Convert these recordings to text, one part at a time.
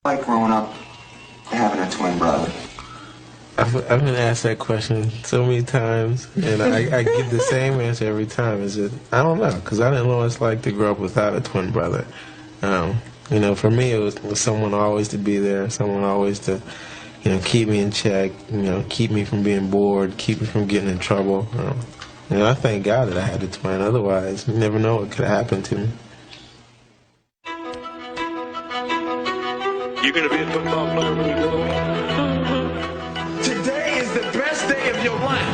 Like growing up having a twin brother? I've been asked that question so many times, and I give the same answer every time. Is it? I don't know, because I didn't know what it's like to grow up without a twin brother. You know, for me, it was someone always to be there, someone always to, you know, keep me in check, you know, keep me from being bored, keep me from getting in trouble. You know, I thank God that I had a twin. Otherwise, you never know what could have happened to me. You're going to be a football player when you grow up. Today is the best day of your life.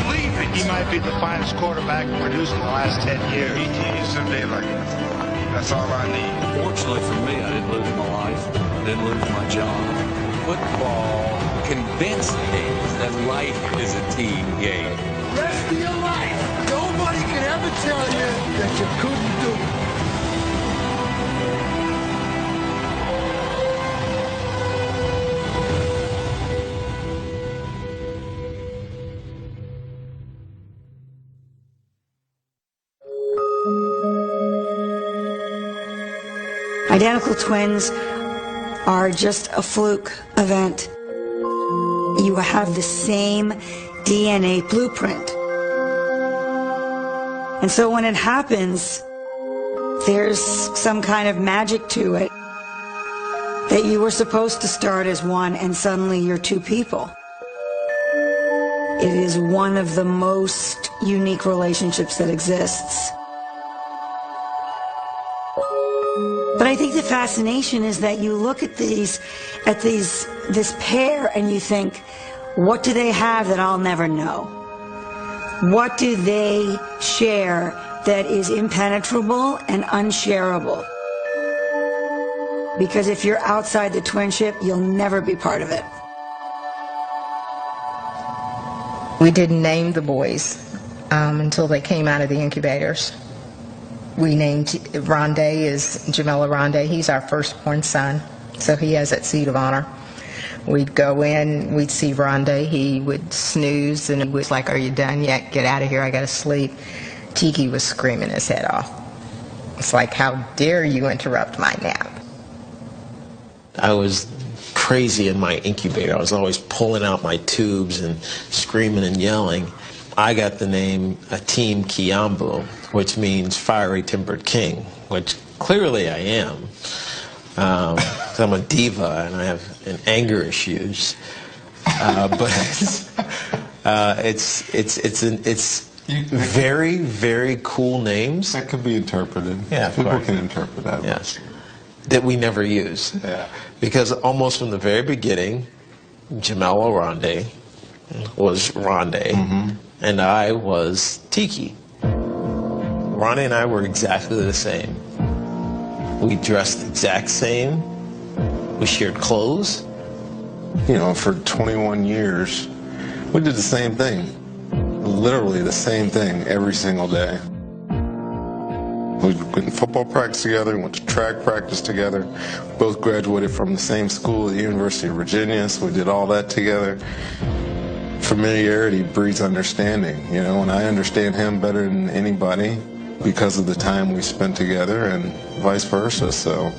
Believe it. He might be the finest quarterback produced in the last 10 years. He needs someday like that. That's all I need. Fortunately for me, I didn't lose my life. I didn't lose my job. Football convinced me that life is a team game. Rest of your life. Nobody can ever tell you that you couldn't do it. Identical twins are just a fluke event. You have the same DNA blueprint. And so when it happens, there's some kind of magic to it, that you were supposed to start as one and suddenly you're two people. It is one of the most unique relationships that exists. But I think the fascination is that you look at this pair and you think, what do they have that I'll never know? What do they share that is impenetrable and unshareable? Because if you're outside the twinship, you'll never be part of it. We didn't name the boys until they came out of the incubators. We named Ronde as Jamila Ronde. He's our firstborn son, so he has that seat of honor. We'd go in, we'd see Ronde, he would snooze, and it was like, are you done yet? Get out of here, I gotta sleep. Tiki was screaming his head off. It's like, how dare you interrupt my nap? I was crazy in my incubator. I was always pulling out my tubes and screaming and yelling. I got the name Atim Kiambu, which means fiery tempered king, which clearly I am. I'm a diva and I have an anger issues. But it's very, very cool names. That could be interpreted. Yeah, people can interpret that. Yes, that we never use. Yeah. Because almost from the very beginning, Jamila Ronde was Ronde, and I was Tiki. Ronde and I were exactly the same. We dressed the exact same. We shared clothes. You know, for 21 years, we did the same thing. Literally the same thing every single day. We went in football practice together, went to track practice together. Both graduated from the same school, the University of Virginia, so we did all that together. Familiarity breeds understanding, you know, and I understand him better than anybody because of the time we spent together and vice versa, so.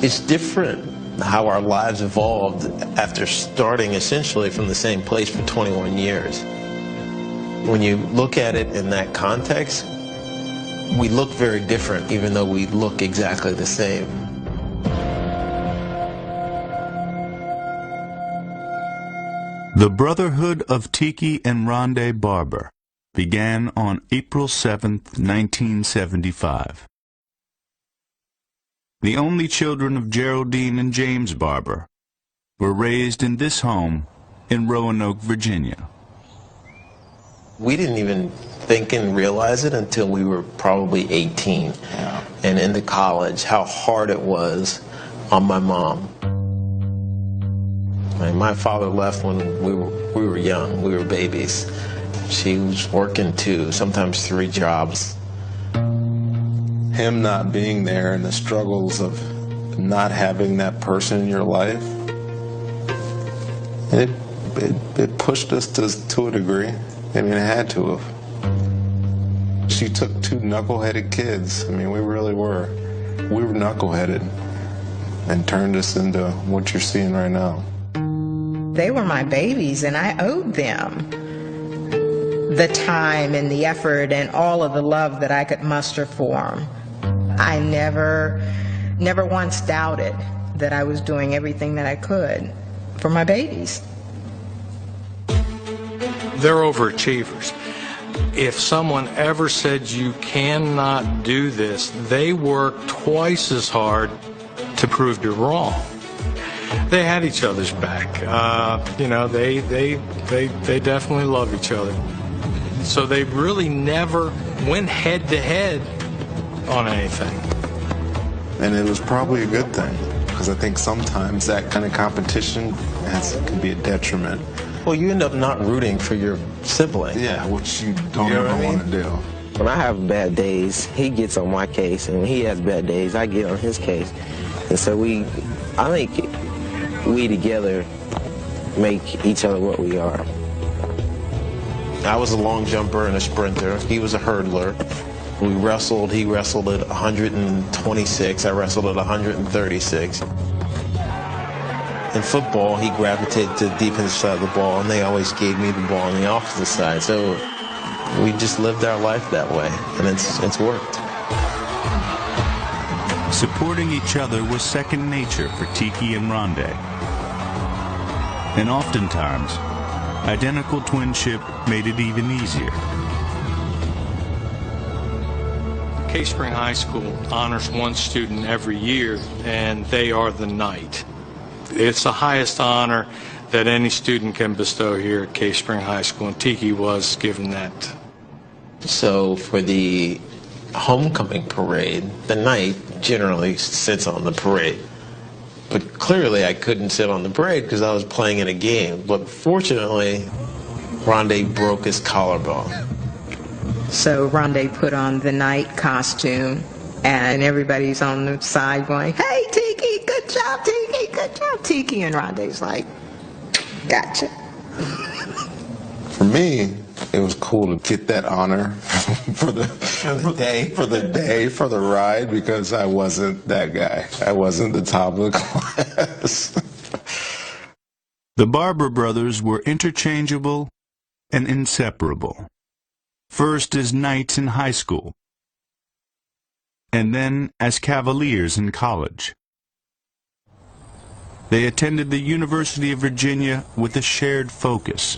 It's different how our lives evolved after starting essentially from the same place for 21 years. When you look at it in that context, we look very different even though we look exactly the same. The Brotherhood of Tiki and Ronde Barber began on April 7, 1975. The only children of Geraldine and James Barber were raised in this home in Roanoke, Virginia. We didn't even think and realize it until we were probably 18 and into college, how hard it was on my mom. My father left when we were young, we were babies. She was working 2, sometimes 3 jobs. Him not being there and the struggles of not having that person in your life, it pushed us to a degree. I mean, it had to have. She took 2 knuckleheaded kids. I mean, we really were. We were knuckleheaded. and turned us into what you're seeing right now. They were my babies, and I owed them the time and the effort and all of the love that I could muster for them. I never once doubted that I was doing everything that I could for my babies. They're overachievers. If someone ever said you cannot do this, they work twice as hard to prove you're wrong. They had each other's back. You know, they definitely love each other. So they really never went head to head on anything. And it was probably a good thing, because I think sometimes that kind of competition can be a detriment. Well, you end up not rooting for your sibling. Yeah, which you don't ever want to do. When I have bad days, he gets on my case, and when he has bad days, I get on his case. And so I think we together make each other what we are. I was a long jumper and a sprinter. He was a hurdler. We wrestled. He wrestled at 126. I wrestled at 136. In football, he gravitated to the defensive side of the ball, and they always gave me the ball on the offensive side. So we just lived our life that way, and it's worked. Supporting each other was second nature for Tiki and Ronde. And oftentimes, identical twinship made it even easier. Cave Spring High School honors one student every year, and they are the knight. It's the highest honor that any student can bestow here at Cave Spring High School, and Tiki was given that. So for the homecoming parade, the knight generally sits on the parade. But clearly I couldn't sit on the parade because I was playing in a game. But fortunately, Ronde broke his collarbone. So Ronde put on the knight costume, and everybody's on the side going, "Hey, Tiki, good job, Tiki, good job, Tiki." And Ronde's like, "Gotcha." For me, it was cool to get that honor for the day, for the ride, because I wasn't that guy. I wasn't the top of the class. The Barber brothers were interchangeable and inseparable. First as knights in high school, and then as Cavaliers in college. They attended the University of Virginia with a shared focus.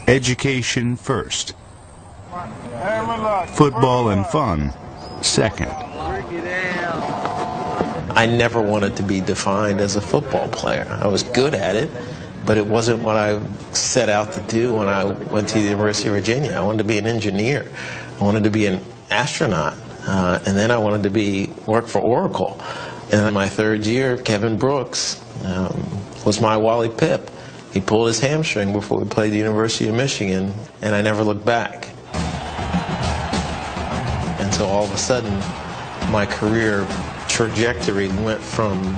Education first. Football and fun second. I never wanted to be defined as a football player. I was good at it, but it wasn't what I set out to do when I went to the University of Virginia. I wanted to be an engineer. I wanted to be an astronaut. And then I wanted to work for Oracle. And in my third year, Kevin Brooks was my Wally Pipp. He pulled his hamstring before we played the University of Michigan, and I never looked back. And so all of a sudden, my career trajectory went from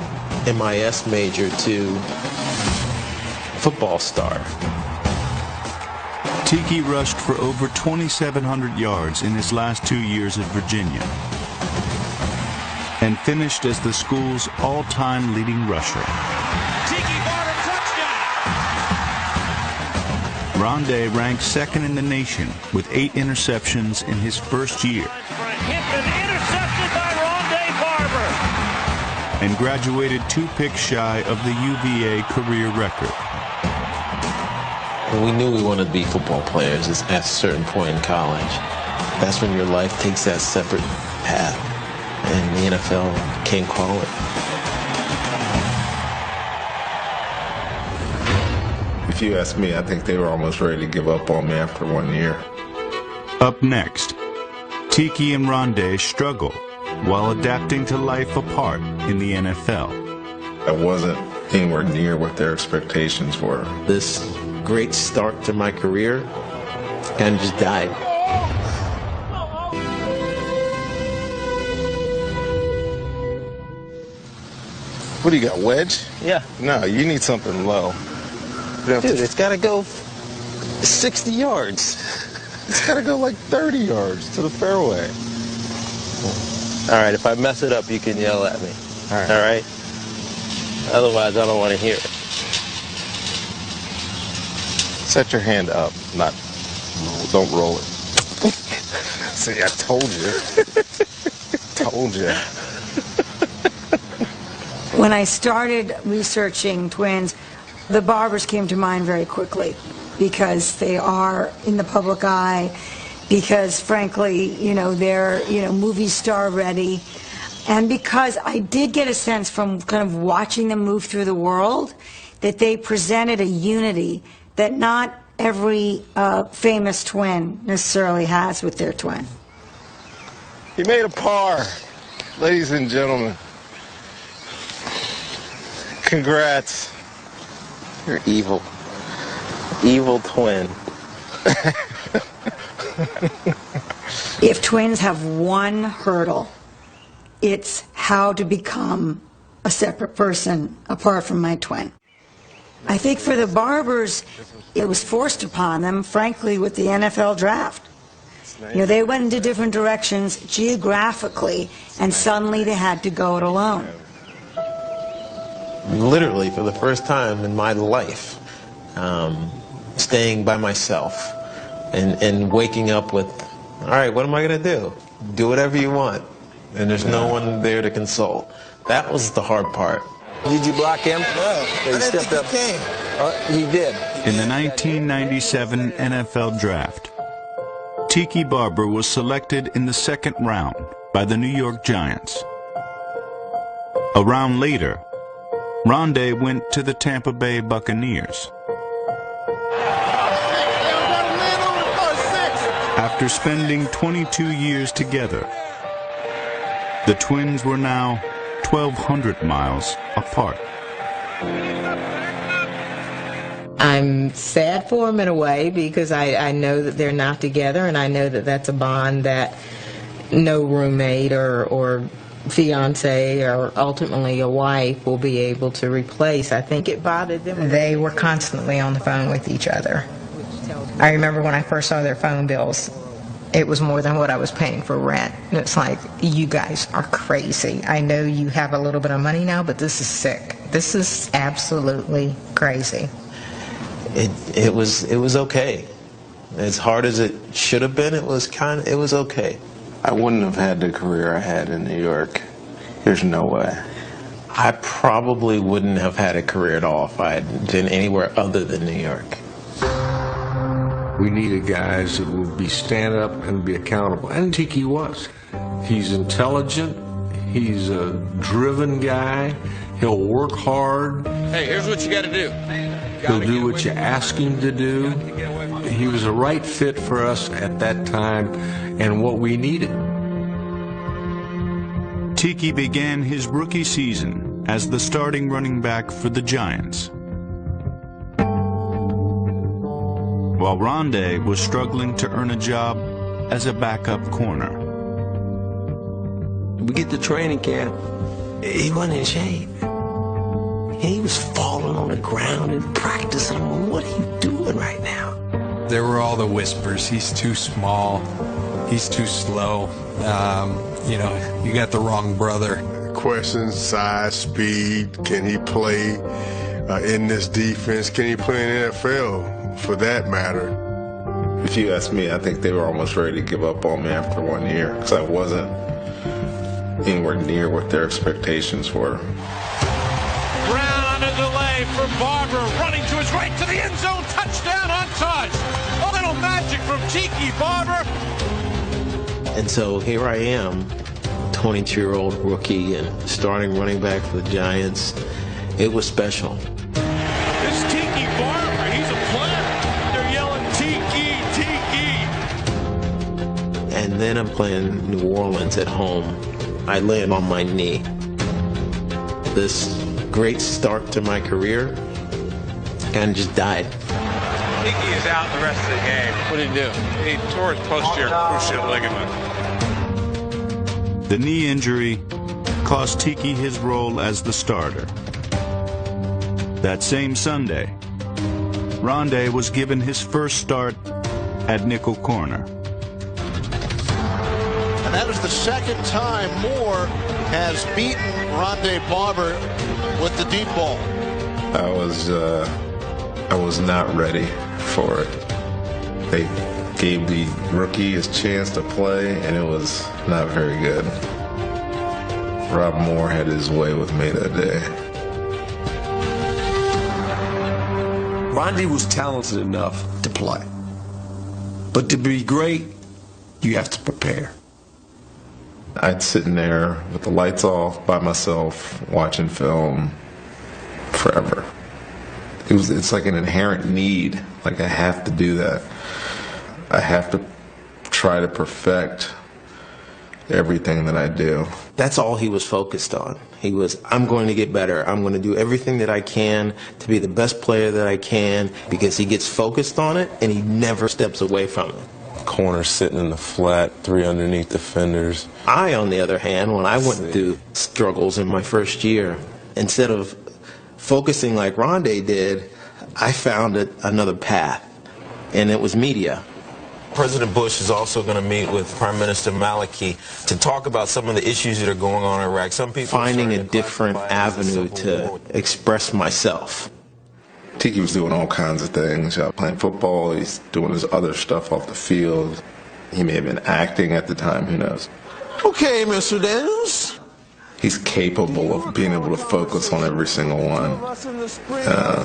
MIS major to football star. Tiki rushed for over 2,700 yards in his last 2 years at Virginia and finished as the school's all-time leading rusher. Tiki Barber touchdown! Ronde ranked second in the nation with 8 interceptions in his first year. Intercepted by Ronde Barber! And graduated 2 picks shy of the UVA career record. We knew we wanted to be football players at a certain point in college. That's when your life takes that separate path, and the NFL can't call it. If you ask me, I think they were almost ready to give up on me after 1 year. Up next, Tiki and Ronde struggle while adapting to life apart in the NFL. I wasn't anywhere near what their expectations were. This great start to my career and just died. What do you got, wedge? Yeah. No, you need something low. Dude, it's got to go 60 yards. It's got to go like 30 yards to the fairway. All right, if I mess it up, you can yell at me. All right? Otherwise, I don't want to hear it. Set your hand up, don't roll it. See, I told you. Told you. When I started researching twins, the Barbers came to mind very quickly because they are in the public eye, because frankly, they're, movie star ready, and because I did get a sense from kind of watching them move through the world that they presented a unity that not every famous twin necessarily has with their twin. He made a par, ladies and gentlemen. Congrats. You're evil. Evil twin. If twins have one hurdle, it's how to become a separate person apart from my twin. I think for the Barbers, it was forced upon them, frankly, with the NFL draft. They went into different directions geographically, and suddenly they had to go it alone. Literally, for the first time in my life, staying by myself and waking up with, all right, what am I going to do? Do whatever you want. And there's no one there to consult. That was the hard part. Did you block him? No, he stepped up. He came. He did. In the 1997 NFL Draft, Tiki Barber was selected in the second round by the New York Giants. A round later, Ronde went to the Tampa Bay Buccaneers. After spending 22 years together, the twins were now 1,200 miles apart. I'm sad for them in a way because I know that they're not together, and I know that that's a bond that no roommate or fiance or ultimately a wife will be able to replace. I think it bothered them. They were constantly on the phone with each other. I remember when I first saw their phone bills, it was more than what I was paying for rent. And it's like, you guys are crazy. I know you have a little bit of money now, but this is sick. This is absolutely crazy. It was okay. As hard as it should have been, it was okay. I wouldn't have had the career I had in New York. There's no way. I probably wouldn't have had a career at all if I had been anywhere other than New York. We needed guys that would be stand up and be accountable, and Tiki was. He's intelligent, he's a driven guy, he'll work hard. Hey, here's what you got to do. He'll do what you ask him to do. He was a right fit for us at that time and what we needed. Tiki began his rookie season as the starting running back for the Giants, while Ronde was struggling to earn a job as a backup corner. We get to training camp, he wasn't in shape. He was falling on the ground in practice. I'm like, what are you doing right now? There were all the whispers. He's too small. He's too slow. You got the wrong brother. Questions, size, speed. Can he play in this defense? Can he play in the NFL, for that matter? If you ask me, I think they were almost ready to give up on me after 1 year because I wasn't anywhere near what their expectations were. Brown on a delay for Barber, running to his right to the end zone, touchdown untouched. A little magic from Tiki Barber. And so here I am, 22-year-old rookie and starting running back for the Giants. It was special. This is Tiki Barber, he's a player. They're yelling Tiki, Tiki. And then I'm playing New Orleans at home. I land on my knee. This great start to my career and just died. Tiki is out the rest of the game. What did he do? He tore his posterior cruciate ligament. The knee injury cost Tiki his role as the starter. That same Sunday, Ronde was given his first start at nickel corner. And that is the second time Moore has beaten Ronde Barber with the deep ball. I was not ready for it. They gave the rookie his chance to play, and it was not very good. Rob Moore had his way with me that day. Ronde was talented enough to play. But to be great, you have to prepare. I'd sit in there with the lights off by myself, watching film forever. It's like an inherent need. Like, I have to do that. I have to try to perfect everything that I do. That's all he was focused on. I'm going to get better. I'm going to do everything that I can to be the best player that I can, because he gets focused on it and he never steps away from it. Corner sitting in the flat, 3 underneath defenders. I, on the other hand, when I went through struggles in my first year, instead of focusing like Ronde did, I found another path, and it was media. President Bush is also going to meet with Prime Minister Maliki to talk about some of the issues that are going on in Iraq. Some people finding a different avenue to express myself. Tiki was doing all kinds of things. Playing football, he's doing his other stuff off the field. He may have been acting at the time, who knows. Okay, Mr. Daniels. He's capable of being able to focus on every single one.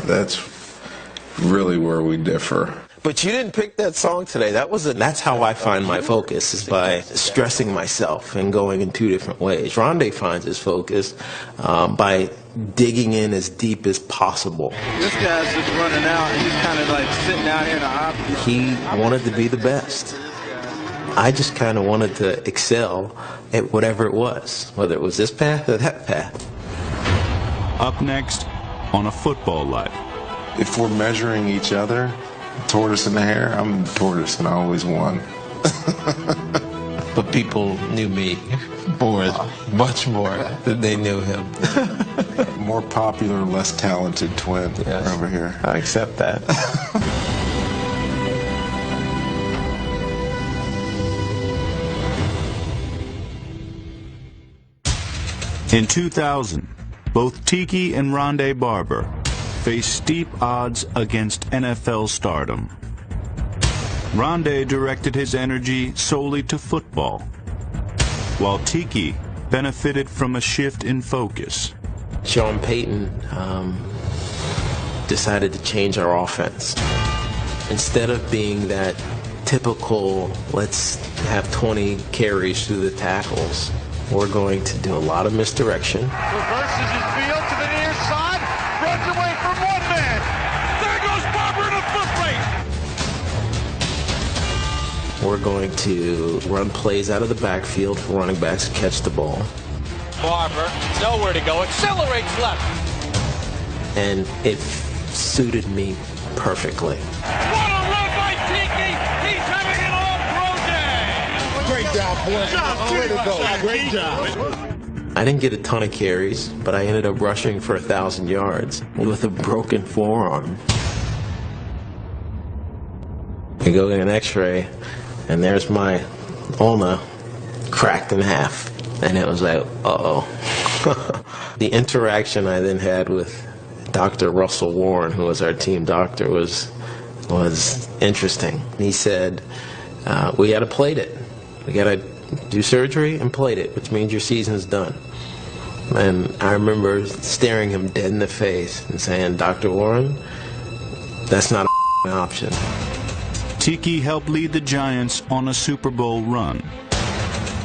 That's really where we differ. But you didn't pick that song today. That's how I find my focus, is by stressing myself and going in 2 different ways. Ronde finds his focus by digging in as deep as possible. This guy's just running out and he's kind of like sitting out here in the opposite. He wanted to be the best. I just kind of wanted to excel at whatever it was, whether it was this path or that path. Up next on A Football Life. If we're measuring each other, tortoise in the hair, I'm the tortoise and I always won. But people knew me much more than they knew him. More popular, less talented twin over here. I accept that. In 2000, both Tiki and Ronde Barber faced steep odds against NFL stardom. Ronde directed his energy solely to football, while Tiki benefited from a shift in focus. Sean Payton decided to change our offense. Instead of being that typical, let's have 20 carries through the tackles, we're going to do a lot of misdirection. Reverses his field to the near side, runs away from one man. There goes Barber in a foot race. We're going to run plays out of the backfield for running backs to catch the ball. Barber, nowhere to go, accelerates left. And it suited me perfectly. What a run by Tiki! He's having an all-pro day! Great job, boys. Way to go. Great job. I didn't get a ton of carries, but I ended up rushing for 1,000 yards with a broken forearm. I go get an x-ray, and there's my ulna cracked in half. And it was like, uh-oh. The interaction I then had with Dr. Russell Warren, who was our team doctor, was interesting. He said, we got to plate it. We got to do surgery and plate it, which means your season's done. And I remember staring him dead in the face and saying, Dr. Warren, that's not an option. Tiki helped lead the Giants on a Super Bowl run,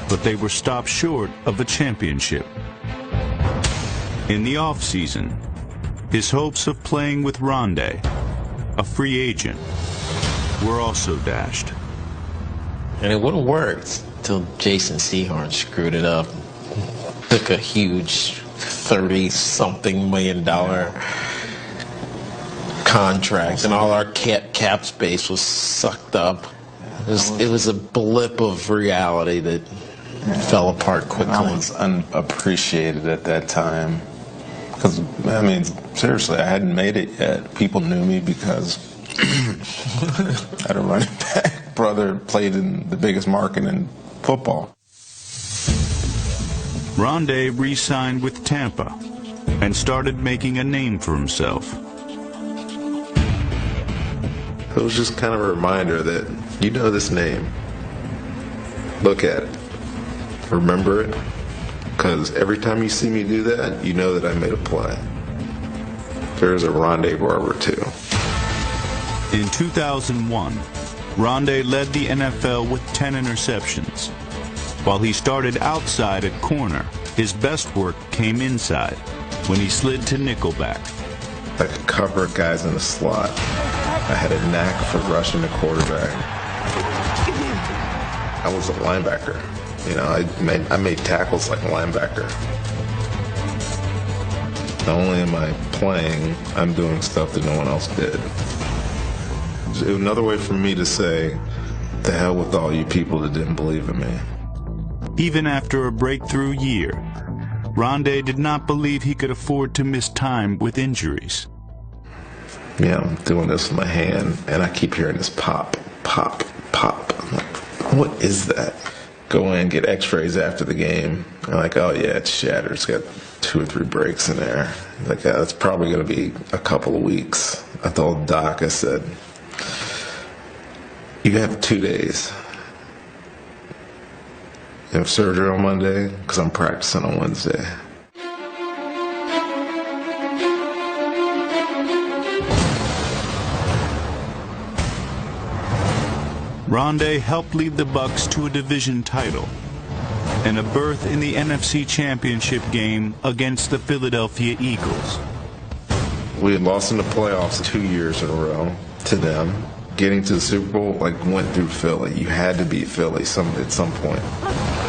but they were stopped short of a championship. In the offseason, his hopes of playing with Ronde, a free agent, were also dashed. And it would have worked until Jason Sehorn screwed it up. Took a huge $30-something million contract, and all our cap space was sucked up. It was a blip of reality that fell apart quickly. I was unappreciated at that time. Because, I mean, seriously, I hadn't made it yet. People knew me because I had a running back brother played in the biggest market in football. Ronde re-signed with Tampa, and started making a name for himself. It was just kind of a reminder that you know this name. Look at it. Remember it. Because every time you see me do that, you know that I made a play. There's a Ronde Barber too. In 2001, Ronde led the NFL with 10 interceptions. While he started outside at corner, his best work came inside when he slid to nickelback. I could cover guys in the slot. I had a knack for rushing the quarterback. I was a linebacker. You know, I made tackles like a linebacker. Not only am I playing, I'm doing stuff that no one else did. Another way for me to say, the hell with all you people that didn't believe in me. Even after a breakthrough year, Ronde did not believe he could afford to miss time with injuries. Yeah, I'm doing this with my hand, and I keep hearing this pop, pop, pop. I'm like, what is that? Go in, get x-rays after the game. I'm like, oh yeah, it's shattered. It's got 2 or 3 breaks in there. Like, yeah, that's probably going to be a couple of weeks. I told Doc, I said, you have 2 days. You have surgery on Monday, because I'm practicing on Wednesday. Ronde helped lead the Bucs to a division title and a berth in the NFC Championship game against the Philadelphia Eagles. We had lost in the playoffs 2 years in a row to them. Getting to the Super Bowl, went through Philly. You had to beat Philly at some point.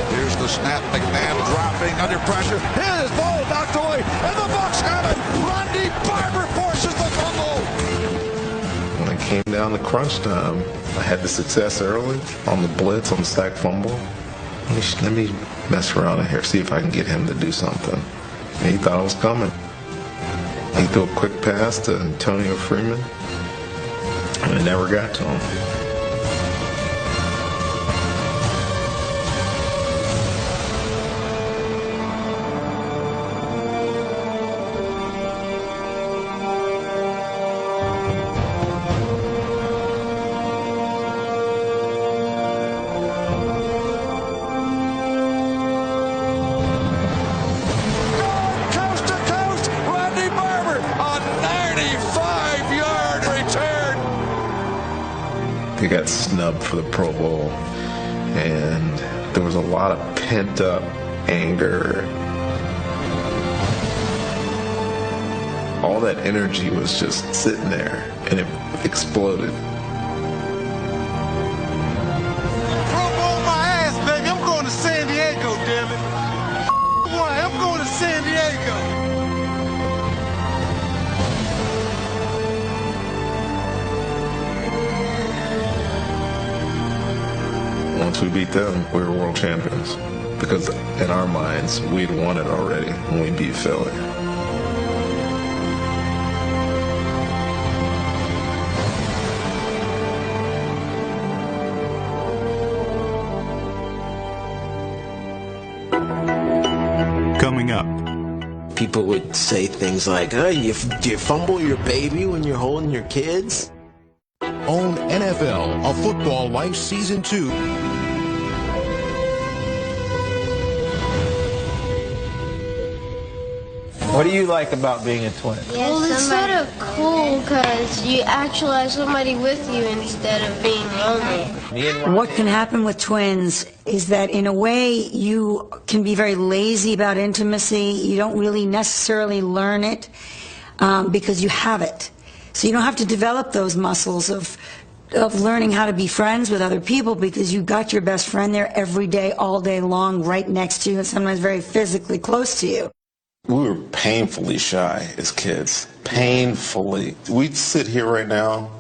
Here's the snap. McMahon dropping under pressure. His ball knocked away, and the Bucs have it. Ronde Barber forces the fumble. When it came down to crunch time, I had the success early on the blitz, on the sack fumble. Let me mess around in here, see if I can get him to do something. And he thought I was coming. He threw a quick pass to Antonio Freeman, and it never got to him. He got snubbed for the Pro Bowl, and there was a lot of pent-up anger. All that energy was just sitting there, and it exploded. Pro Bowl my ass, baby. I'm going to San Diego, damn it. Why? I'm going to San Diego. Once we beat them, we were world champions. Because in our minds, we'd won it already when we beat Philly. Coming up. People would say things like, oh, do you fumble your baby when you're holding your kids? On NFL, A Football Life Season 2. What do you like about being a twin? Well, it's sort of cool because you actually have somebody with you instead of being lonely. What can happen with twins is that in a way you can be very lazy about intimacy. You don't really necessarily learn it because you have it. So you don't have to develop those muscles of learning how to be friends with other people because you got your best friend there every day, all day long, right next to you, and sometimes very physically close to you. We were painfully shy as kids. Painfully. We'd sit here right now,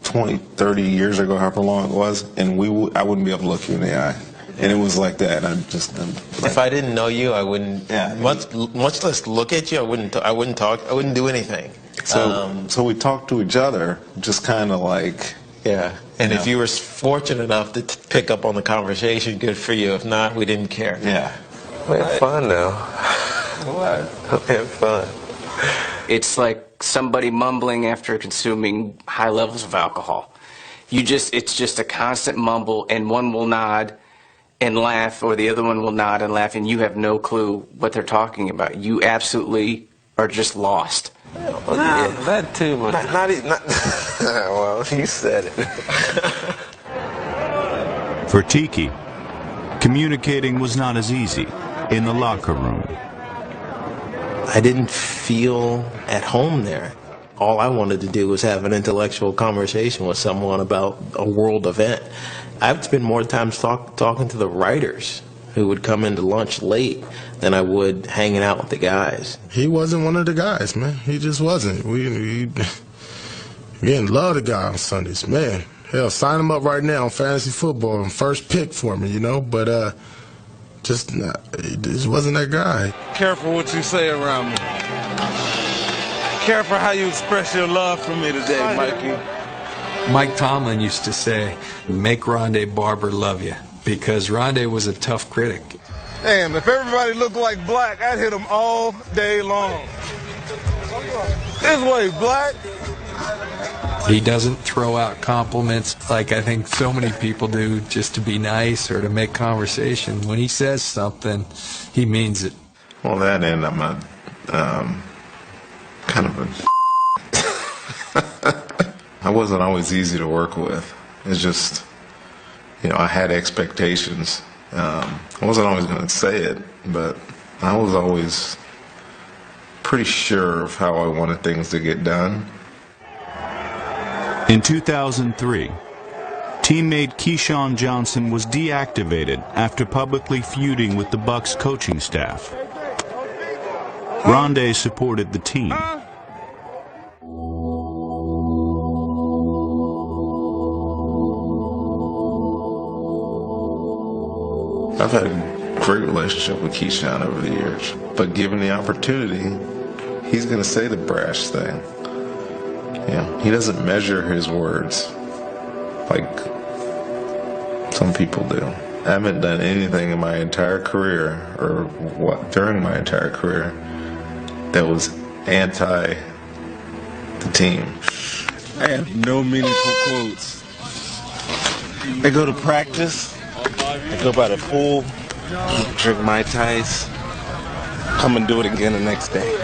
20, 30 years ago, however long it was, and I wouldn't be able to look you in the eye. And it was like that. If I didn't know you, I wouldn't. Yeah. Much less look at you. I wouldn't talk. I wouldn't do anything. So we talked to each other, just kind of like. Yeah. And if you were fortunate enough to pick up on the conversation, good for you. If not, we didn't care. Yeah. We have fun now. What? We have fun. It's like somebody mumbling after consuming high levels of alcohol. It's just a constant mumble, and one will nod and laugh, or the other one will nod and laugh, and you have no clue what they're talking about. You absolutely are just lost. No, that too much. Well, you said it. For Tiki, communicating was not as easy in the locker room. I didn't feel at home there. All I wanted to do was have an intellectual conversation with someone about a world event. I've spent more time talking to the writers who would come into lunch late than I would hanging out with the guys. He wasn't one of the guys, man. He just wasn't. We again, love the guy on Sundays, man. Hell, sign him up right now on fantasy football, first pick for me, you know. But he just wasn't that guy. Careful what you say around me. Careful how you express your love for me today, Mikey. Mike Tomlin used to say, make Ronde Barber love you, because Ronde was a tough critic. Damn, if everybody looked like Black, I'd hit them all day long. This way, Black. He doesn't throw out compliments like I think so many people do just to be nice or to make conversation. When he says something, he means it. Well, that end, I'm a kind of a I wasn't always easy to work with. It's just, I had expectations. I wasn't always going to say it, but I was always pretty sure of how I wanted things to get done. In 2003, teammate Keyshawn Johnson was deactivated after publicly feuding with the Bucs coaching staff. Ronde supported the team. I've had a great relationship with Keyshawn over the years, but given the opportunity, he's going to say the brash thing. He doesn't measure his words like some people do. I haven't done anything in my entire career, or during my entire career, that was anti the team. I have no meaningful quotes. I go to practice, I go by the pool, drink Mai Tais, come and do it again the next day.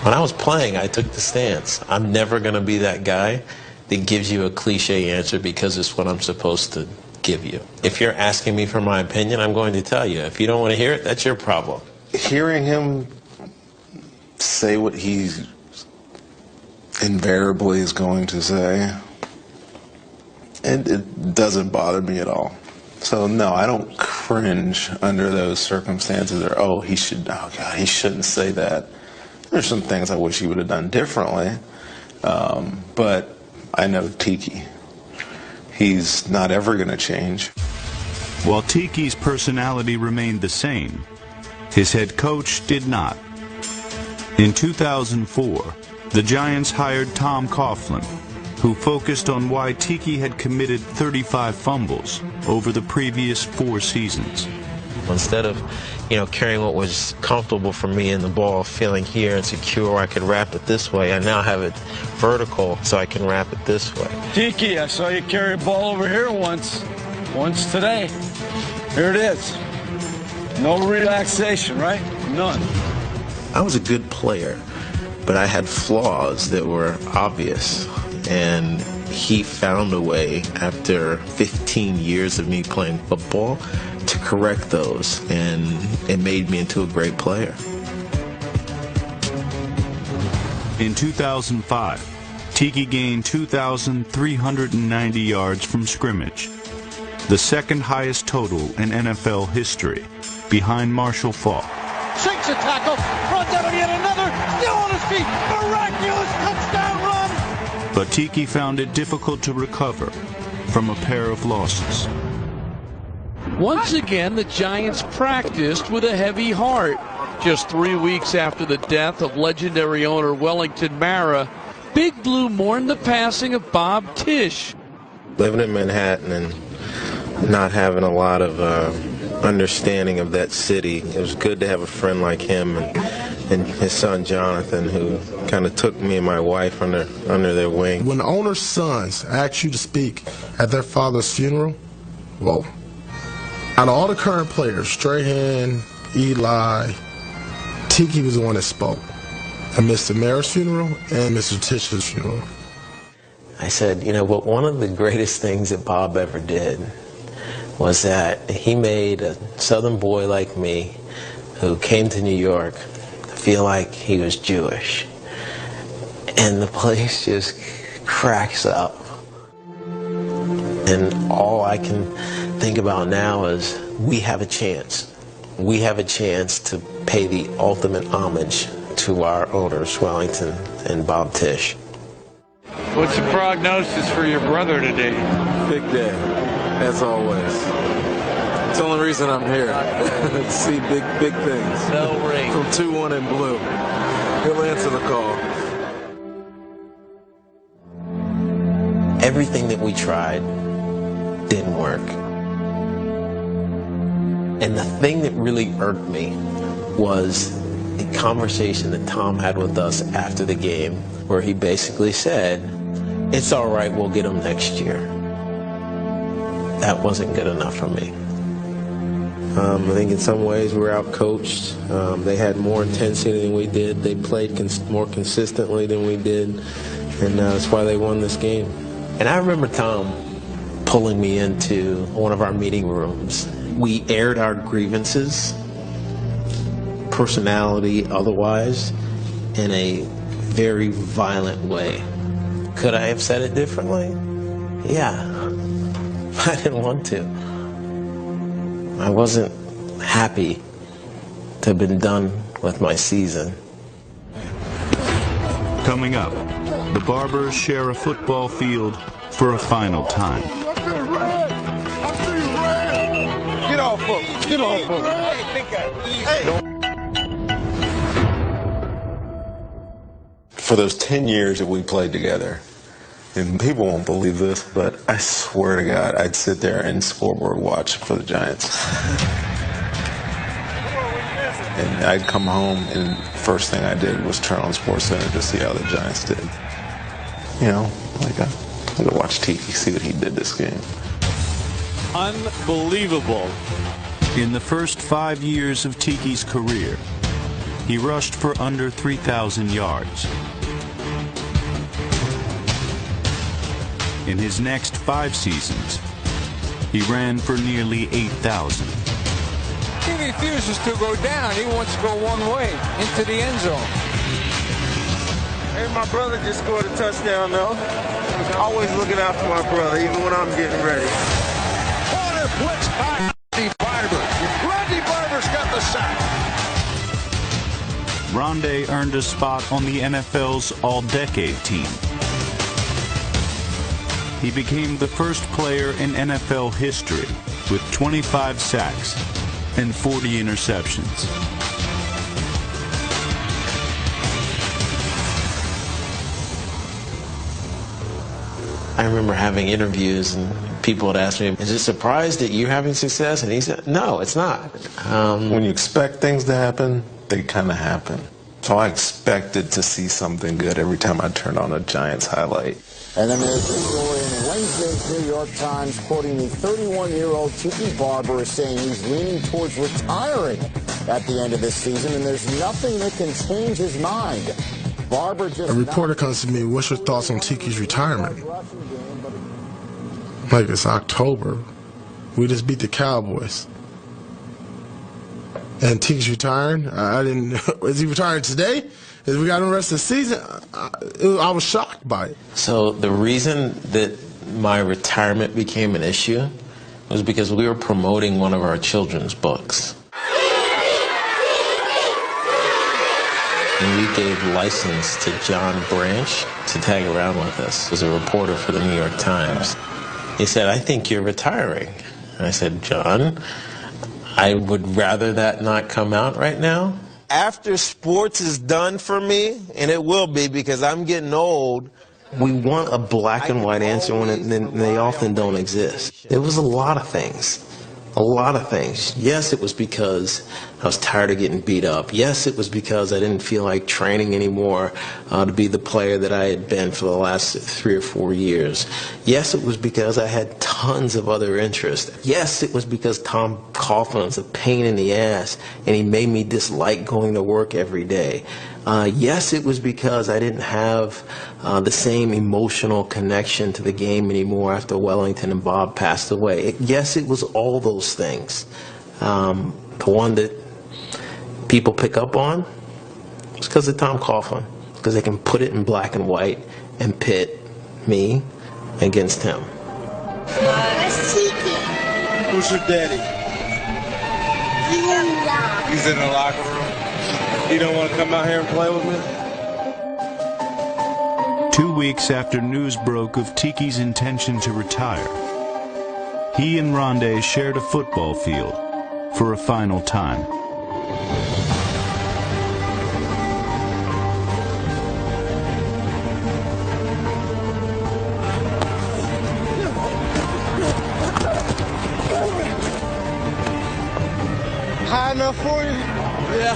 When I was playing, I took the stance. I'm never going to be that guy that gives you a cliche answer because it's what I'm supposed to give you. If you're asking me for my opinion, I'm going to tell you. If you don't want to hear it, that's your problem. Hearing him say what he invariably is going to say, it doesn't bother me at all. So no, I don't cringe under those circumstances, or he shouldn't say that. There's some things I wish he would have done differently, but I know Tiki. He's not ever going to change. While Tiki's personality remained the same, his head coach did not. In 2004, the Giants hired Tom Coughlin, who focused on why Tiki had committed 35 fumbles over the previous 4 seasons. Instead of, carrying what was comfortable for me in the ball, feeling here and secure, I could wrap it this way. I now have it vertical, so I can wrap it this way. Tiki, I saw you carry a ball over here once today. Here it is. No relaxation, right? None. I was a good player, but I had flaws that were obvious. And he found a way, after 15 years of me playing football, to correct those, and it made me into a great player. In 2005, Tiki gained 2,390 yards from scrimmage, the second highest total in NFL history, behind Marshall Faulk. Sinks a tackle, runs out of yet another, still on his feet, miraculous touchdown run! But Tiki found it difficult to recover from a pair of losses. Once again, the Giants practiced with a heavy heart. Just 3 weeks after the death of legendary owner Wellington Mara, Big Blue mourned the passing of Bob Tisch. Living in Manhattan and not having a lot of understanding of that city, it was good to have a friend like him and and his son Jonathan, who kind of took me and my wife under their wing. When the owner's sons asked you to speak at their father's funeral, whoa. Out of all the current players, Strahan, Eli, Tiki was the one that spoke at Mr. Mayor's funeral and Mr. Tish's funeral. I said, you know, but one of the greatest things that Bob ever did was that he made a Southern boy like me who came to New York feel like he was Jewish. And the place just cracks up. And all I can think about now is we have a chance. We have a chance to pay the ultimate homage to our owners, Wellington and Bob Tisch. What's the prognosis for your brother today? Big day, as always. It's the only reason I'm here, to see big things. No ring. From 2-1 in blue. He'll answer the call. Everything that we tried didn't work. And the thing that really irked me was the conversation that Tom had with us after the game, where he basically said, "It's all right, we'll get them next year." That wasn't good enough for me. I think in some ways we were out-coached. They had more intensity than we did. They played more consistently than we did, and that's why they won this game. And I remember Tom pulling me into one of our meeting rooms. We aired our grievances, personality, otherwise, in a very violent way. Could I have said it differently? Yeah. I didn't want to. I wasn't happy to have been done with my season. Coming up, the Barbers share a football field for a final time. Get off of him. Get off of him. Hey. For those 10 years that we played together, and people won't believe this, but I swear to God, I'd sit there and scoreboard watch for the Giants. And I'd come home, and first thing I did was turn on SportsCenter to see how the Giants did. You know, like I could watch Tiki, see what he did this game. Unbelievable. In the first 5 years of Tiki's career, he rushed for under 3,000 yards. In his next 5 seasons, he ran for nearly 8,000. He refuses to go down. He wants to go one way, into the end zone. Hey, my brother just scored a touchdown, though. Always looking out for my brother, even when I'm getting ready. Corner blitz by Ronde Barber. Ronde Barber's got the sack. Ronde earned a spot on the NFL's All-Decade team. He became the first player in NFL history with 25 sacks and 40 interceptions. I remember having interviews and people would ask me, "Is it surprised that you're having success?" And he said, "No, it's not." When you expect things to happen, they kind of happen. So I expected to see something good every time I turned on a Giants highlight. And then there's the story in Wednesday's New York Times quoting the 31-year-old Tiki Barber as saying he's leaning towards retiring at the end of this season, and there's nothing that can change his mind. Barber just... A reporter comes to me, "What's your thoughts on Tiki's retirement?" Like, it's October. We just beat the Cowboys. And Tiki's retiring? I didn't... Is he retiring today? As we got on the rest of the season, I was shocked by it. So the reason that my retirement became an issue was because we were promoting one of our children's books. And we gave license to John Branch to tag around with us. He was a reporter for the New York Times. He said, "I think you're retiring." And I said, "John, I would rather that not come out right now." After sports is done for me, and it will be because I'm getting old, we want a black and white answer when they often don't exist. It was a lot of things. A lot of things. Yes, it was because I was tired of getting beat up. Yes, it was because I didn't feel like training anymore to be the player that I had been for the last 3 or 4 years. Yes, it was because I had tons of other interests. Yes, it was because Tom Coughlin was a pain in the ass and he made me dislike going to work every day. Yes, it was because I didn't have the same emotional connection to the game anymore after Wellington and Bob passed away. Yes, it was all those things. The one that people pick up on is because of Tom Coughlin, because they can put it in black and white and pit me against him. That's Tiki. Who's your daddy? He's in the locker room. You don't want to come out here and play with me? 2 weeks after news broke of Tiki's intention to retire, he and Ronde shared a football field for a final time. High enough for you? Yeah.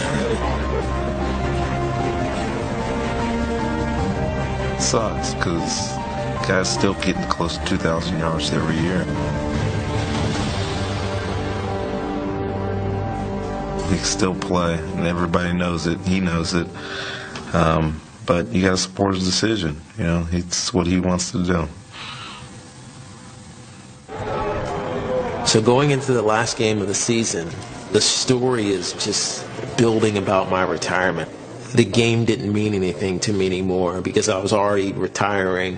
Sucks, because guys still getting close to 2,000 yards every year. We still play, and everybody knows it. He knows it. But you got to support his decision. You know, it's what he wants to do. So going into the last game of the season, the story is just building about my retirement. The game didn't mean anything to me anymore because I was already retiring.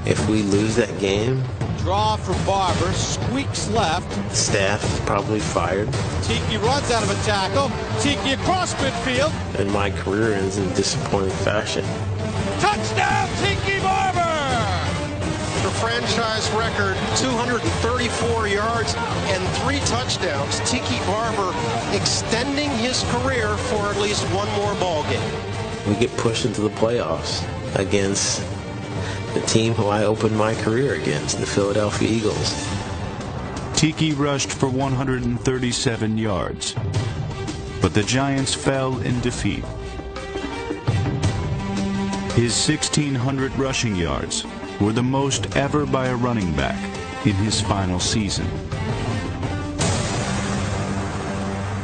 If we lose that game, Draw for Barber, squeaks left. the staff is probably fired, Tiki runs out of a tackle. Tiki across midfield. and my career ends in disappointing fashion. Touchdown, Tiki Barber! The franchise record, 234 yards and 3 touchdowns. Tiki Barber extending his career for at least one more ball game. We get pushed into the playoffs against the team who I opened my career against, the Philadelphia Eagles. Tiki rushed for 137 yards, but the Giants fell in defeat. His 1,600 rushing yards were the most ever by a running back in his final season.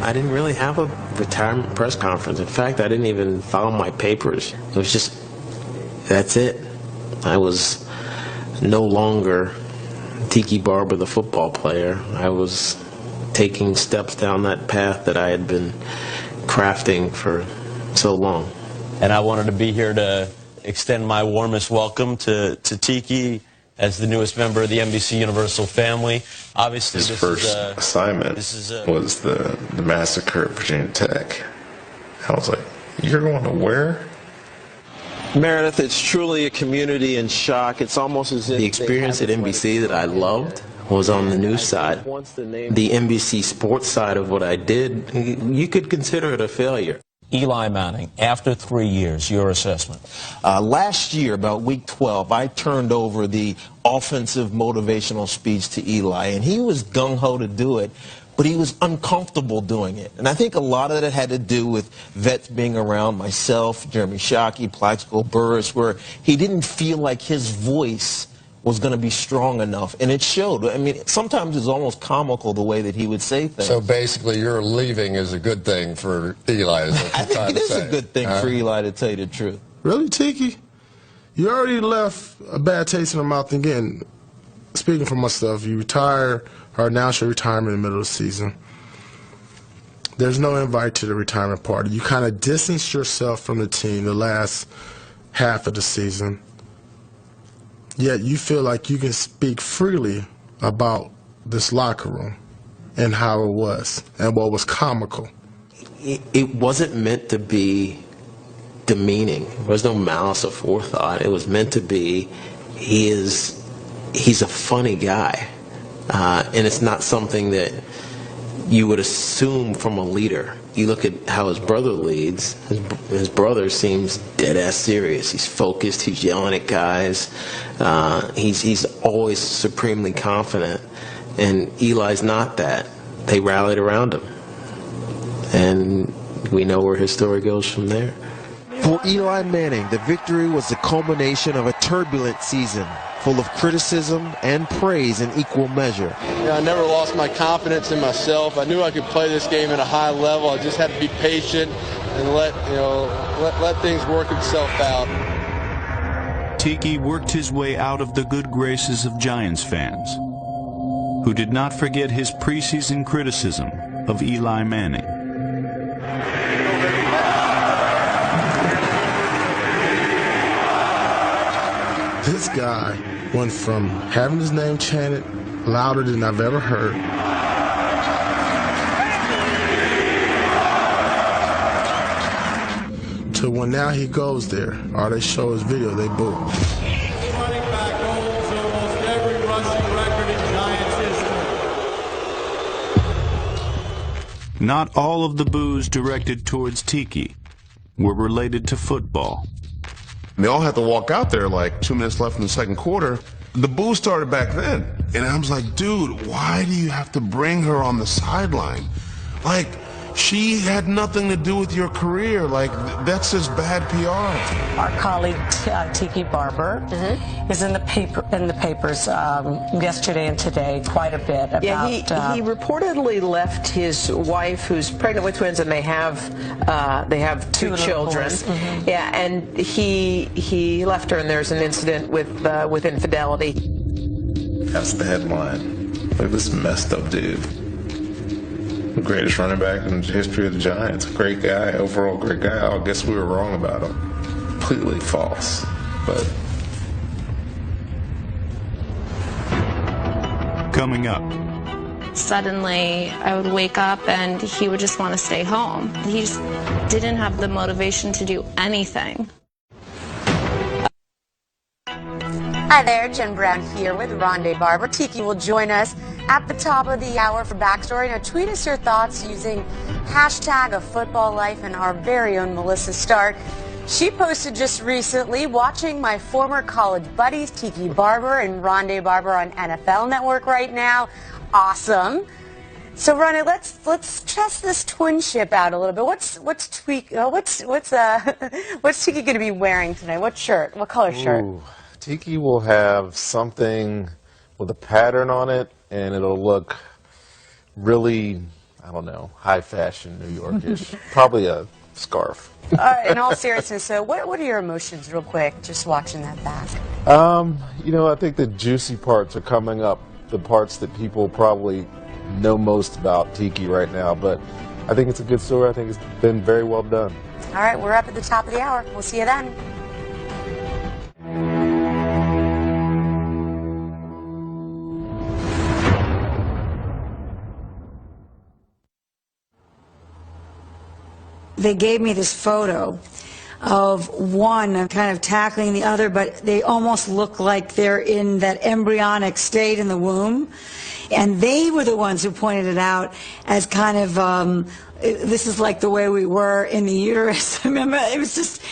I didn't really have a retirement press conference. In fact, I didn't even file my papers. It was just, that's it. I was no longer Tiki Barber, the football player. I was taking steps down that path that I had been crafting for so long. And I wanted to be here to extend my warmest welcome to Tiki as the newest member of the NBC Universal family. Obviously, his this first is assignment was the massacre at Virginia Tech. I was like, "You're going to where?" Meredith, it's truly a community in shock. It's almost as if the experience at NBC that I loved was on the news side. The NBC sports side of what I did, you could consider it a failure. Eli Manning, after 3 years, your assessment? Last year, about week 12, I turned over the offensive motivational speech to Eli, and he was gung-ho to do it, but he was uncomfortable doing it. And I think a lot of that had to do with vets being around, myself, Jeremy Shockey, Plaxico Burress, where he didn't feel like his voice was going to be strong enough, and it showed. I mean, sometimes it's almost comical the way that he would say things. So basically, your leaving is a good thing for Eli, is what you're I think trying it to is say. a good thing for Eli, to tell you the truth. Really, Tiki? You already left a bad taste in the mouth. Again, speaking for myself, you retire or announced your retirement in the middle of the season. There's no invite to the retirement party. You kind of distance yourself from the team the last half of the season. Yet you feel like you can speak freely about this locker room and how it was and what was comical. It wasn't meant to be demeaning. There was no malice or forethought. It was meant to be, he's a funny guy. And it's not something that you would assume from a leader. You look at how his brother leads. His brother seems dead-ass serious. He's focused. He's yelling at guys. He's always supremely confident. And Eli's not that. They rallied around him. and we know where his story goes from there. For Eli Manning, the victory was the culmination of a turbulent season, full of criticism and praise in equal measure. I never lost my confidence in myself. I knew I could play this game at a high level. I just had to be patient and let things work itself out. Tiki worked his way out of the good graces of Giants fans, who did not forget his preseason criticism of Eli Manning. This guy went from having his name chanted louder than I've ever heard to when now he goes there or they show his video, they boo. Running back holds almost every rushing record in Giants history. Not all of the boos directed towards Tiki were related to football. They all had to walk out there like 2 minutes left in the second quarter. The boo started back then. And I was like, dude, why do you have to bring her on the sideline? Like, she had nothing to do with your career. Like, that's just bad PR. Our colleague Tiki Barber is in the papers yesterday and today quite a bit about. Yeah, he reportedly left his wife, who's pregnant with twins, and they have two children. Yeah, and he left her, and there's an incident with infidelity. That's the headline. Like, this messed up dude. The greatest running back in the history of the Giants. Great guy, overall great guy. I guess we were wrong about him. Completely false. But coming up. Suddenly, I would wake up and he would just want to stay home. He just didn't have the motivation to do anything. Hi there, Jen Brown here with Ronde Barber. Tiki will join us at the top of the hour for Backstory. Now, tweet us your thoughts using #OfFootballLife and our very own Melissa Stark. She posted just recently, watching my former college buddies, Tiki Barber and Ronde Barber on NFL Network right now. Awesome. So, Ronde, let's test this twinship out a little bit. What's Tiki going to be wearing tonight? What shirt? What color shirt? Ooh, Tiki will have something with a pattern on it, and it'll look really, I don't know, high fashion, New Yorkish. Probably a scarf. All right, in all seriousness, so what are your emotions, real quick, just watching that back? I think the juicy parts are coming up, the parts that people probably know most about Tiki right now, but I think it's a good story. I think it's been very well done. All right, we're up at the top of the hour. We'll see you then. They gave me this photo of one kind of tackling the other, but they almost look like they're in that embryonic state in the womb. And they were the ones who pointed it out as kind of, this is like the way we were in the uterus. Remember, it was just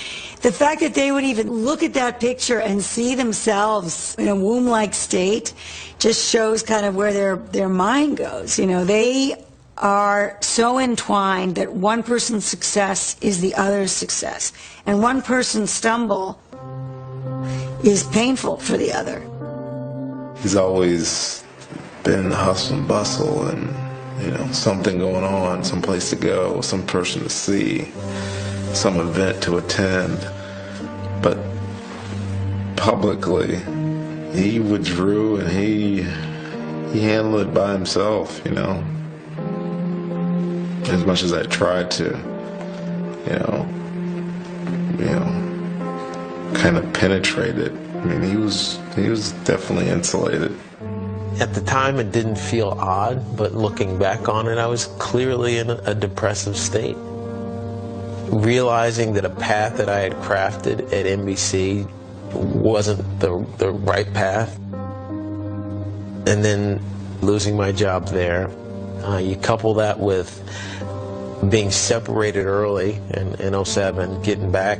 the fact that they would even look at that picture and see themselves in a womb-like state just shows kind of where their mind goes. You know, they are so entwined that one person's success is the other's success. And one person's stumble is painful for the other. he's always been in the hustle and bustle and, something going on, some place to go, some person to see, some event to attend. But publicly, he withdrew and he handled it by himself, as much as I tried to, kind of penetrate it. I mean, he was definitely insulated. At the time, it didn't feel odd, but looking back on it, I was clearly in a depressive state. Realizing that a path that I had crafted at NBC wasn't the right path, and then losing my job there. You couple that with being separated early in 2007, getting back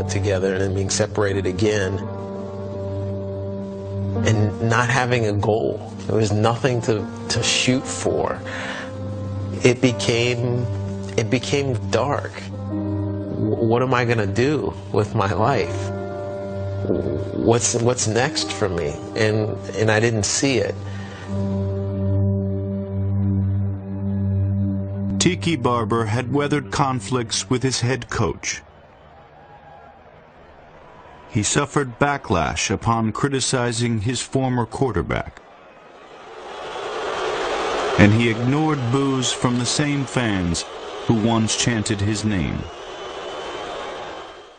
together, and then being separated again, and not having a goal. There was nothing to shoot for. It became it became dark. What am I going to do with my life? What's next for me? And I didn't see it. Tiki Barber had weathered conflicts with his head coach. He suffered backlash upon criticizing his former quarterback. And he ignored boos from the same fans who once chanted his name.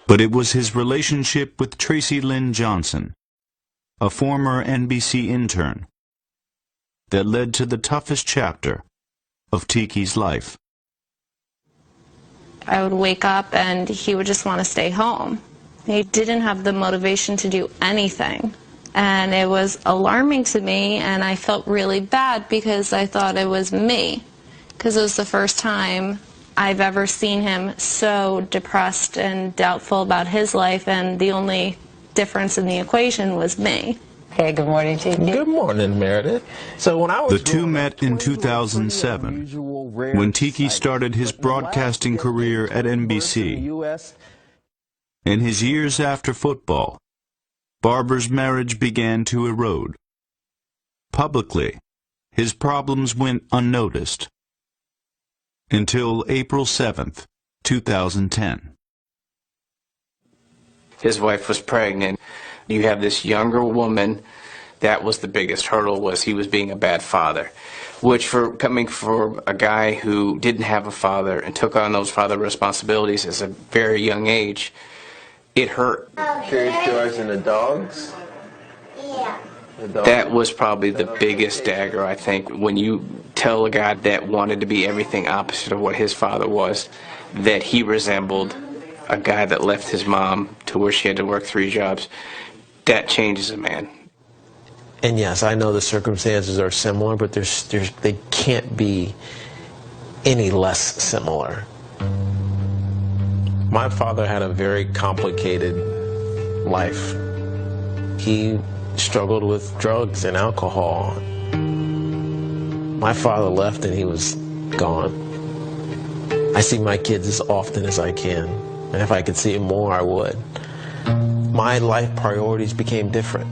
But it was his relationship with Tracy Lynn Johnson, a former NBC intern, that led to the toughest chapter of Tiki's life. I would wake up and he would just want to stay home. He didn't have the motivation to do anything. And it was alarming to me, and I felt really bad because I thought it was me. Because it was the first time I've ever seen him so depressed and doubtful about his life, and the only difference in the equation was me. Hey, good morning, Tiki. Good morning, Meredith. So when I was the two met in 2007, when Tiki started his broadcasting career at NBC. In his years after football, Barber's marriage began to erode. Publicly, his problems went unnoticed until April 7th, 2010. His wife was pregnant. You have this younger woman. That was the biggest hurdle, was he was being a bad father, which coming from a guy who didn't have a father and took on those father responsibilities at a very young age, it hurt. Curious George and the dogs? Yeah. That was probably the biggest dagger, I think, when you tell a guy that wanted to be everything opposite of what his father was, that he resembled a guy that left his mom to where she had to work 3 jobs. That changes a man. And yes, I know the circumstances are similar, but they can't be any less similar. My father had a very complicated life. He struggled with drugs and alcohol. My father left and he was gone. I see my kids as often as I can, and if I could see them more, I would. My life priorities became different.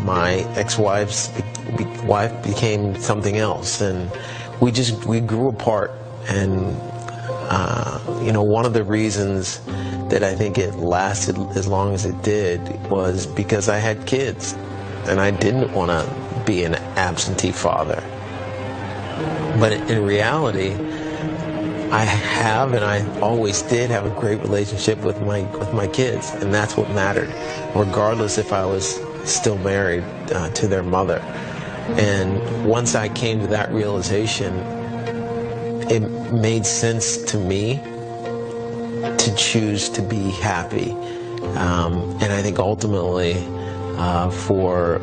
My ex-wife's wife became something else, and we grew apart. And you know, one of the reasons that I think it lasted as long as it did was because I had kids, and I didn't want to be an absentee father. But in reality, I have, and I always did have, a great relationship with my kids, and that's what mattered, regardless if I was still married to their mother. And once I came to that realization, it made sense to me to choose to be happy. And I think ultimately for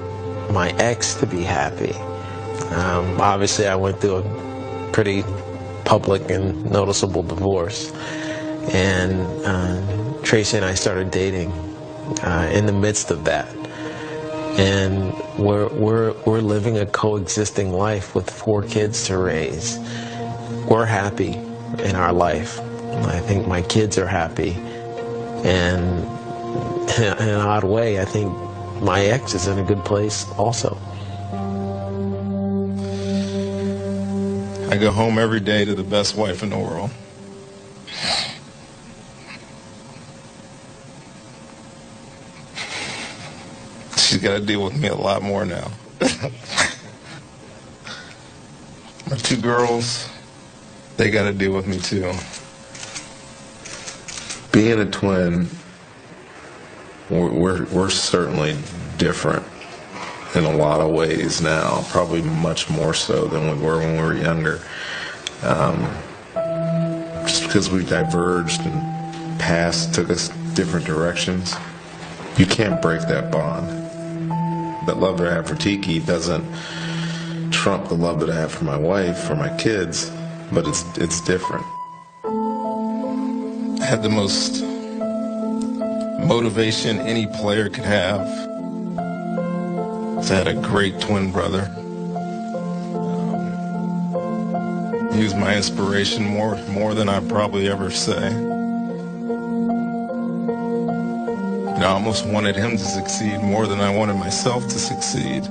my ex to be happy. Obviously I went through a pretty public and noticeable divorce, and Tracy and I started dating in the midst of that. And we're living a coexisting life with 4 kids to raise. We're happy in our life. I think my kids are happy, and in an odd way, I think my ex is in a good place also. I go home every day to the best wife in the world. She's got to deal with me a lot more now. My 2 girls, they got to deal with me too. Being a twin, we're certainly different in a lot of ways now, probably much more so than we were when we were younger. Just because we diverged and paths took us different directions, you can't break that bond. That love that I have for Tiki doesn't trump the love that I have for my wife, for my kids, but it's different. I had the most motivation any player could have. I had a great twin brother. He was my inspiration more than I probably ever say. I almost wanted him to succeed more than I wanted myself to succeed.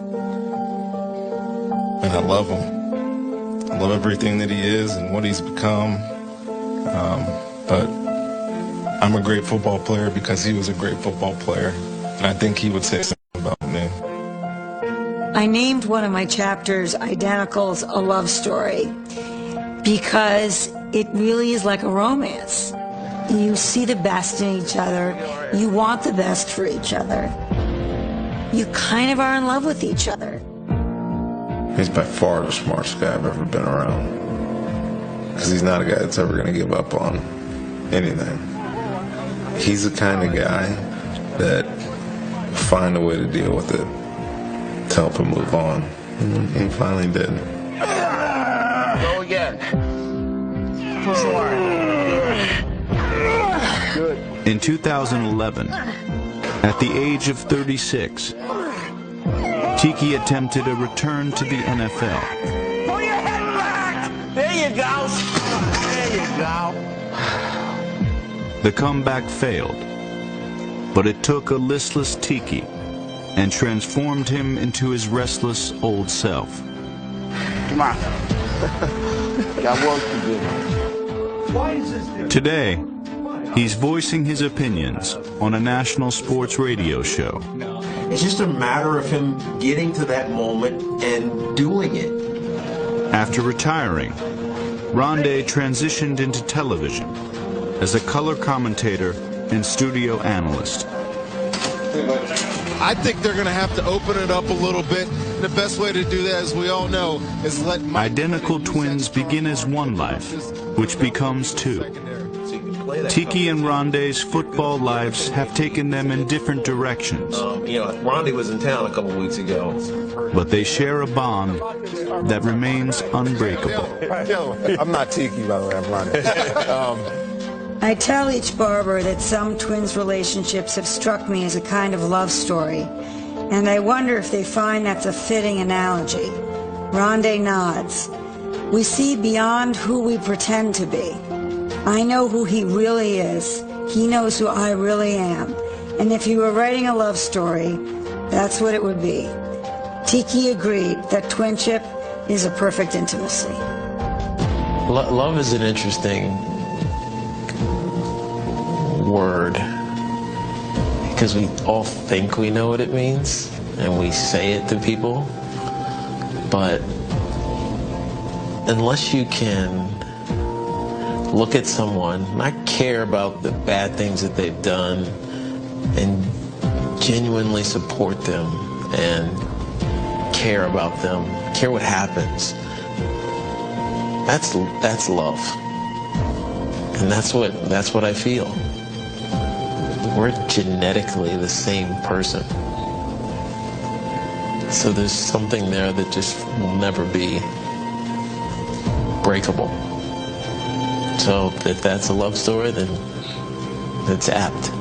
And I love him. I love everything that he is and what he's become. But I'm a great football player because he was a great football player. And I think he would say something about me. I named one of my chapters Identicals a Love Story because it really is like a romance. You see the best in each other. You want the best for each other. You kind of are in love with each other. He's by far the smartest guy I've ever been around. Because he's not a guy that's ever going to give up on anything. He's the kind of guy that will find a way to deal with it to help him move on. And he finally did. Go again. Good. In 2011, at the age of 36, Tiki attempted a return to the NFL. Pull your head back! There you go. There you go. The comeback failed, but it took a listless Tiki and transformed him into his restless old self. Come on. Got work to do. Why is this? Today, he's voicing his opinions on a national sports radio show. It's just a matter of him getting to that moment and doing it. After retiring, Ronde transitioned into television as a color commentator and studio analyst. I think they're going to have to open it up a little bit. The best way to do that, as we all know, is let Identical twins begin as one life, which becomes two. Tiki and Ronde's football lives have taken them in different directions. Ronde was in town a couple weeks ago. But they share a bond that remains unbreakable. I'm not Tiki, by the way, I'm Ronde. I tell each barber that some twins' relationships have struck me as a kind of love story, and I wonder if they find that's a fitting analogy. Ronde nods. We see beyond who we pretend to be. I know who he really is. He knows who I really am. And if you were writing a love story, that's what it would be. Tiki agreed that twinship is a perfect intimacy. Love is an interesting word because we all think we know what it means and we say it to people, but unless you can look at someone, not care about the bad things that they've done, and genuinely support them and care about them, care what happens, that's love. And that's what I feel. We're genetically the same person. So there's something there that just will never be breakable. So if that's a love story, then it's apt.